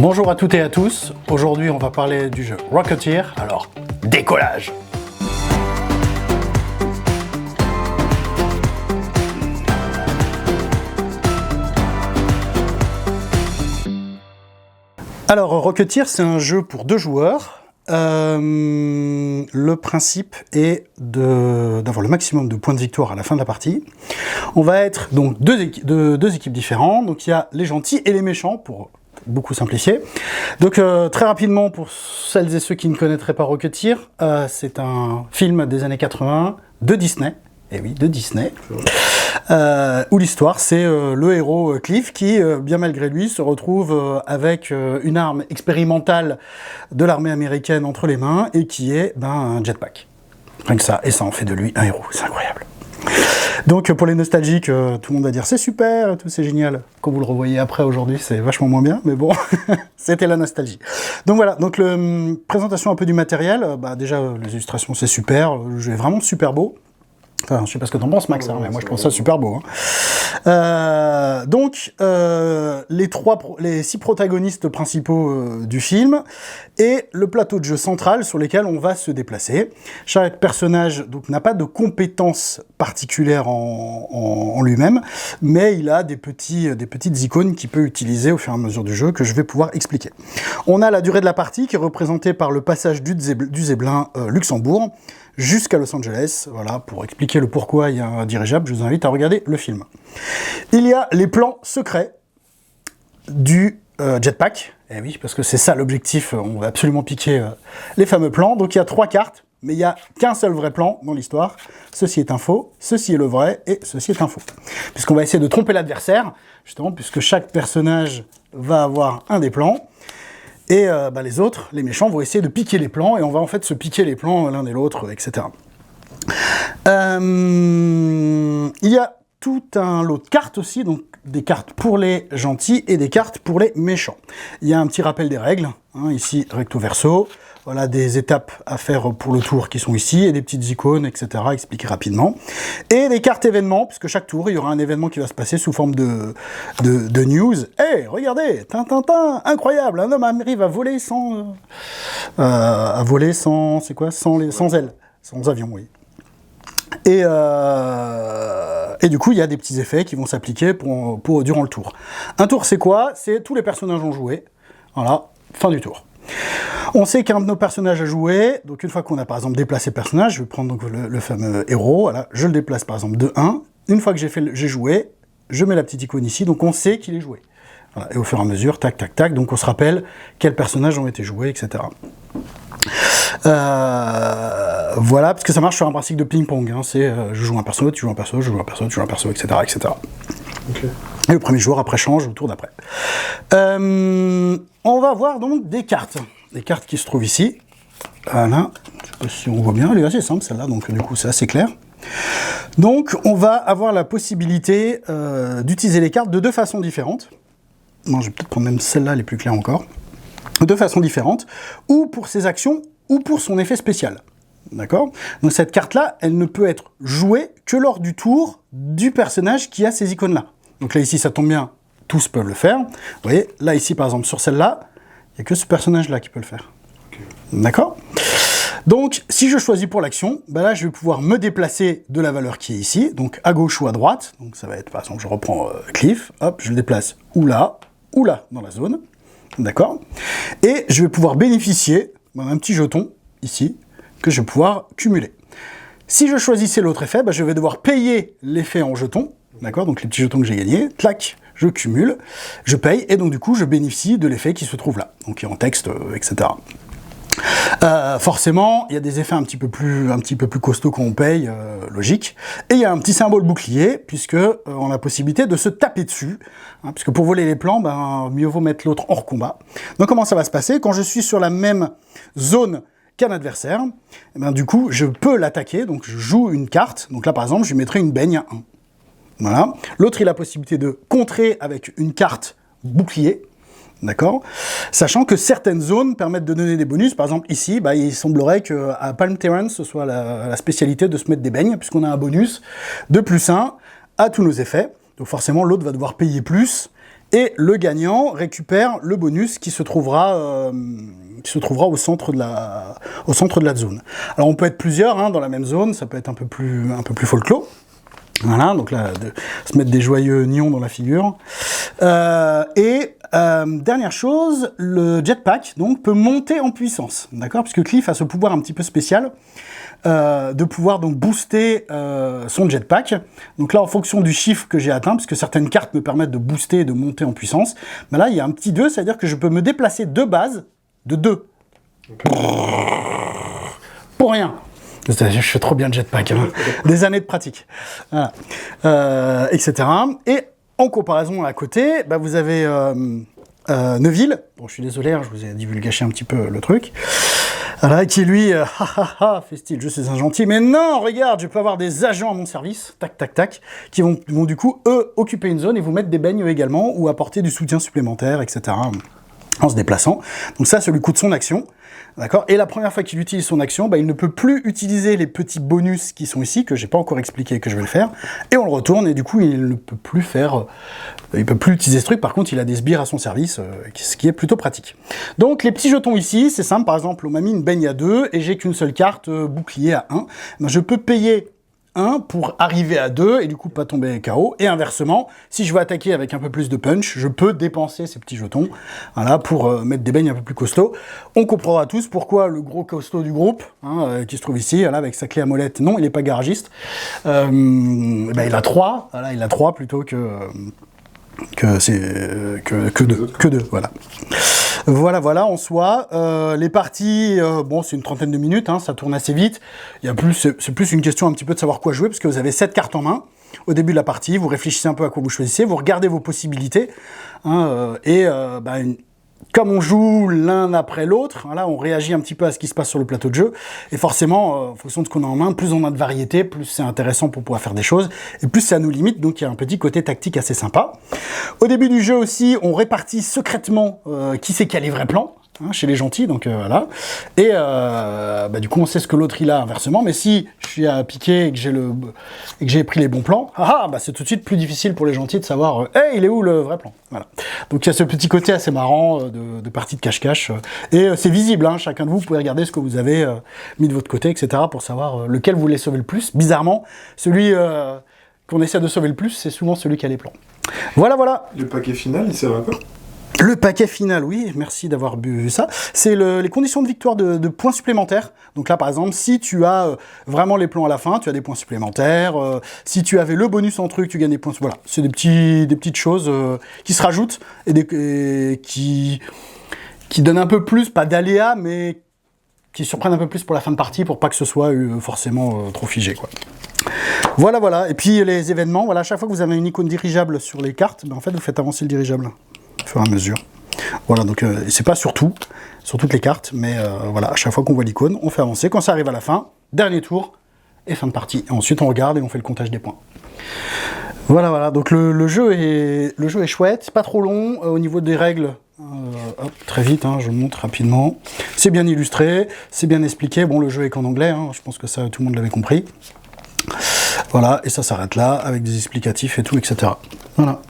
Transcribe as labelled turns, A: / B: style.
A: Bonjour à toutes et à tous, aujourd'hui on va parler du jeu Rocketeer, alors décollage! Alors Rocketeer c'est un jeu pour 2 joueurs, le principe est d'avoir le maximum de points de victoire à la fin de la partie. On va être donc deux équipes différentes, donc il y a les gentils et les méchants pour beaucoup simplifié. Donc très rapidement, pour celles et ceux qui ne connaîtraient pas Rocketeer, c'est un film des années 80 de Disney, et oui, de Disney, où l'histoire c'est le héros Cliff qui, bien malgré lui, se retrouve avec une arme expérimentale de l'armée américaine entre les mains, et qui est un jetpack. Rien que ça, et ça en fait de lui un héros, c'est incroyable. Donc pour les nostalgiques, tout le monde va dire c'est super, tout c'est génial. Quand vous le revoyez après aujourd'hui, c'est vachement moins bien, mais bon, c'était la nostalgie. Donc voilà, donc présentation un peu du matériel. Déjà les illustrations c'est super, le jeu est vraiment super beau. Enfin, je sais pas ce que t'en penses, Max, mais moi je trouve ça super beau. Donc, les 6 protagonistes principaux du film et le plateau de jeu central sur lesquels on va se déplacer. Chaque personnage n'a pas de compétences particulières en lui-même, mais il a des petites icônes qu'il peut utiliser au fur et à mesure du jeu que je vais pouvoir expliquer. On a la durée de la partie qui est représentée par le passage du Zeppelin Luxembourg jusqu'à Los Angeles, voilà, pour expliquer le pourquoi il y a un dirigeable, je vous invite à regarder le film. Il y a les plans secrets du jetpack, et oui, parce que c'est ça l'objectif, on va absolument piquer les fameux plans. Donc il y a 3 cartes, mais il n'y a qu'un seul vrai plan dans l'histoire. Ceci est un faux, ceci est le vrai, et ceci est un faux. Puisqu'on va essayer de tromper l'adversaire, justement, puisque chaque personnage va avoir un des plans. Et les autres, les méchants, vont essayer de piquer les plans, et on va en fait se piquer les plans l'un et l'autre, etc. Il y a tout un lot de cartes aussi, donc des cartes pour les gentils et des cartes pour les méchants. Il y a un petit rappel des règles, ici recto verso, voilà des étapes à faire pour le tour qui sont ici, et des petites icônes, etc., expliquées rapidement. Et des cartes événements, puisque chaque tour, il y aura un événement qui va se passer sous forme de news. Hey, regardez, Tintin, incroyable, un homme arrive à voler sans c'est quoi, sans ailes, sans avion, oui. Et du coup, il y a des petits effets qui vont s'appliquer durant le tour. Un tour, c'est quoi? C'est tous les personnages ont joué. Voilà, fin du tour. On sait qu'un de nos personnages a joué, donc une fois qu'on a par exemple déplacé le personnage, je vais prendre donc le fameux héros, voilà, je le déplace par exemple de 1, une fois que j'ai joué, je mets la petite icône ici, donc on sait qu'il est joué. Voilà, et au fur et à mesure, tac, tac, tac, donc on se rappelle quels personnages ont été joués, etc. Voilà, parce que ça marche sur un principe de ping-pong, c'est je joue un perso, tu joues un perso, je joue un perso, tu joues un perso, etc. etc. Okay. Et le premier joueur après change au tour d'après. On va voir donc des cartes qui se trouvent ici. Voilà, je sais pas si on voit bien, elle est assez simple celle-là, donc du coup c'est assez clair. Donc on va avoir la possibilité d'utiliser les cartes de 2 façons différentes. Bon, je vais peut-être prendre même celle-là, elle est plus claire encore. De 2 façons différentes, ou pour ses actions, ou pour son effet spécial. D'accord? Donc cette carte-là, elle ne peut être jouée que lors du tour du personnage qui a ces icônes-là. Donc là, ici, ça tombe bien, tous peuvent le faire. Vous voyez, là, ici, par exemple, sur celle-là, il n'y a que ce personnage-là qui peut le faire. Okay. D'accord? Donc, si je choisis pour l'action, là, je vais pouvoir me déplacer de la valeur qui est ici, donc à gauche ou à droite. Donc ça va être, par exemple, je reprends Cliff, hop, je le déplace ou là, dans la zone. D'accord? Et je vais pouvoir bénéficier d'un petit jeton, ici, que je vais pouvoir cumuler. Si je choisissais l'autre effet, je vais devoir payer l'effet en jetons, d'accord? Donc les petits jetons que j'ai gagnés, clac, je cumule, je paye, et donc du coup, je bénéficie de l'effet qui se trouve là, donc qui est en texte, etc. Forcément, il y a des effets un petit peu plus costauds quand on paye, logique. Et il y a un petit symbole bouclier, puisque on a la possibilité de se taper dessus, puisque pour voler les plans, mieux vaut mettre l'autre hors combat. Donc comment ça va se passer? Quand je suis sur la même zone qu'un adversaire, du coup, je peux l'attaquer, donc je joue une carte. Donc là, par exemple, je lui mettrai une baigne à 1. Voilà. L'autre, il a la possibilité de contrer avec une carte bouclier. D'accord? Sachant que certaines zones permettent de donner des bonus. Par exemple, ici, il semblerait qu'à Palm Terrace, ce soit la spécialité de se mettre des beignes, puisqu'on a un bonus de +1 à tous nos effets. Donc forcément, l'autre va devoir payer plus, et le gagnant récupère le bonus qui se trouvera au centre de la zone. Alors on peut être plusieurs hein, dans la même zone, ça peut être un peu plus folklore. Voilà, donc là, se mettre des joyeux nions dans la figure. Dernière chose, le jetpack donc peut monter en puissance, d'accord, puisque Cliff a ce pouvoir un petit peu spécial de pouvoir donc booster son jetpack. Donc là, en fonction du chiffre que j'ai atteint, puisque certaines cartes me permettent de booster et de monter en puissance, ben là, il y a un petit 2, c'est-à-dire que je peux me déplacer de base de 2. Okay. Pour rien. Je fais trop bien le jetpack, hein. Des années de pratique, voilà. Etc. Et en comparaison à côté, bah vous avez Neville, bon je suis désolé, hein, je vous ai divulgaché un petit peu le truc, voilà, qui lui, fait style, je suis un gentil, mais non, regarde, je peux avoir des agents à mon service, tac, tac, tac, qui vont du coup, eux, occuper une zone et vous mettre des beignes également, ou apporter du soutien supplémentaire, etc., en se déplaçant. Donc ça lui coûte son action. D'accord. Et la première fois qu'il utilise son action, bah, il ne peut plus utiliser les petits bonus qui sont ici, que j'ai pas encore expliqué et que je vais le faire, et on le retourne, et du coup, il ne peut plus faire... il peut plus utiliser ce truc, par contre, il a des sbires à son service, ce qui est plutôt pratique. Donc, les petits jetons ici, c'est simple, par exemple, on m'a mis une baigne à 2, et j'ai qu'une seule carte bouclier à 1. Ben, je peux payer 1 pour arriver à 2 et du coup pas tomber KO, et inversement, si je veux attaquer avec un peu plus de punch, je peux dépenser ces petits jetons, voilà, pour mettre des beignes un peu plus costauds. On comprendra tous pourquoi le gros costaud du groupe, hein, qui se trouve ici, voilà, avec sa clé à molette, non, il n'est pas garagiste, ben, il a 3, voilà, il a 3 plutôt que 2, voilà. Voilà, en soi, les parties, bon, c'est une trentaine de minutes, hein, ça tourne assez vite. C'est plus une question un petit peu de savoir quoi jouer, parce que vous avez 7 cartes en main au début de la partie, vous réfléchissez un peu à quoi vous choisissez, vous regardez vos possibilités, hein, comme on joue l'un après l'autre, voilà, on réagit un petit peu à ce qui se passe sur le plateau de jeu, et forcément, en fonction de ce qu'on a en main, plus on a de variété, plus c'est intéressant pour pouvoir faire des choses, et plus ça nous limite, donc il y a un petit côté tactique assez sympa. Au début du jeu aussi, on répartit secrètement qui c'est qui a les vrais plans, hein, chez les gentils, donc voilà, et du coup on sait ce que l'autre il a inversement, mais si je suis à piquer et que j'ai pris les bons plans, c'est tout de suite plus difficile pour les gentils de savoir hey, il est où le vrai plan, voilà. Donc il y a ce petit côté assez marrant de partie de cache-cache, et c'est visible, hein, chacun de vous pouvez regarder ce que vous avez mis de votre côté, etc., pour savoir lequel vous voulez sauver le plus. Bizarrement, celui qu'on essaie de sauver le plus, c'est souvent celui qui a les plans. Voilà.
B: Le paquet final, il sert à quoi ?
A: Le paquet final, oui, merci d'avoir vu ça. C'est les conditions de victoire de points supplémentaires. Donc là, par exemple, si tu as vraiment les plans à la fin, tu as des points supplémentaires. Si tu avais le bonus en truc, tu gagnes des points. Voilà, c'est des petites choses qui se rajoutent et qui donnent un peu plus, pas d'aléas, mais qui surprennent un peu plus pour la fin de partie, pour pas que ce soit forcément trop figé, quoi. Voilà. Et puis les événements, voilà, à chaque fois que vous avez une icône dirigeable sur les cartes, en fait, vous faites avancer le dirigeable au fur et à mesure. Voilà, donc c'est pas sur toutes les cartes, mais voilà, à chaque fois qu'on voit l'icône, on fait avancer. Quand ça arrive à la fin, dernier tour et fin de partie. Et ensuite, on regarde et on fait le comptage des points. Voilà. Donc le jeu est chouette, c'est pas trop long au niveau des règles. Très vite, hein, je vous montre rapidement. C'est bien illustré, c'est bien expliqué. Bon, le jeu est qu'en anglais, hein, je pense que ça, tout le monde l'avait compris. Voilà, et ça s'arrête là, avec des explicatifs et tout, etc. Voilà.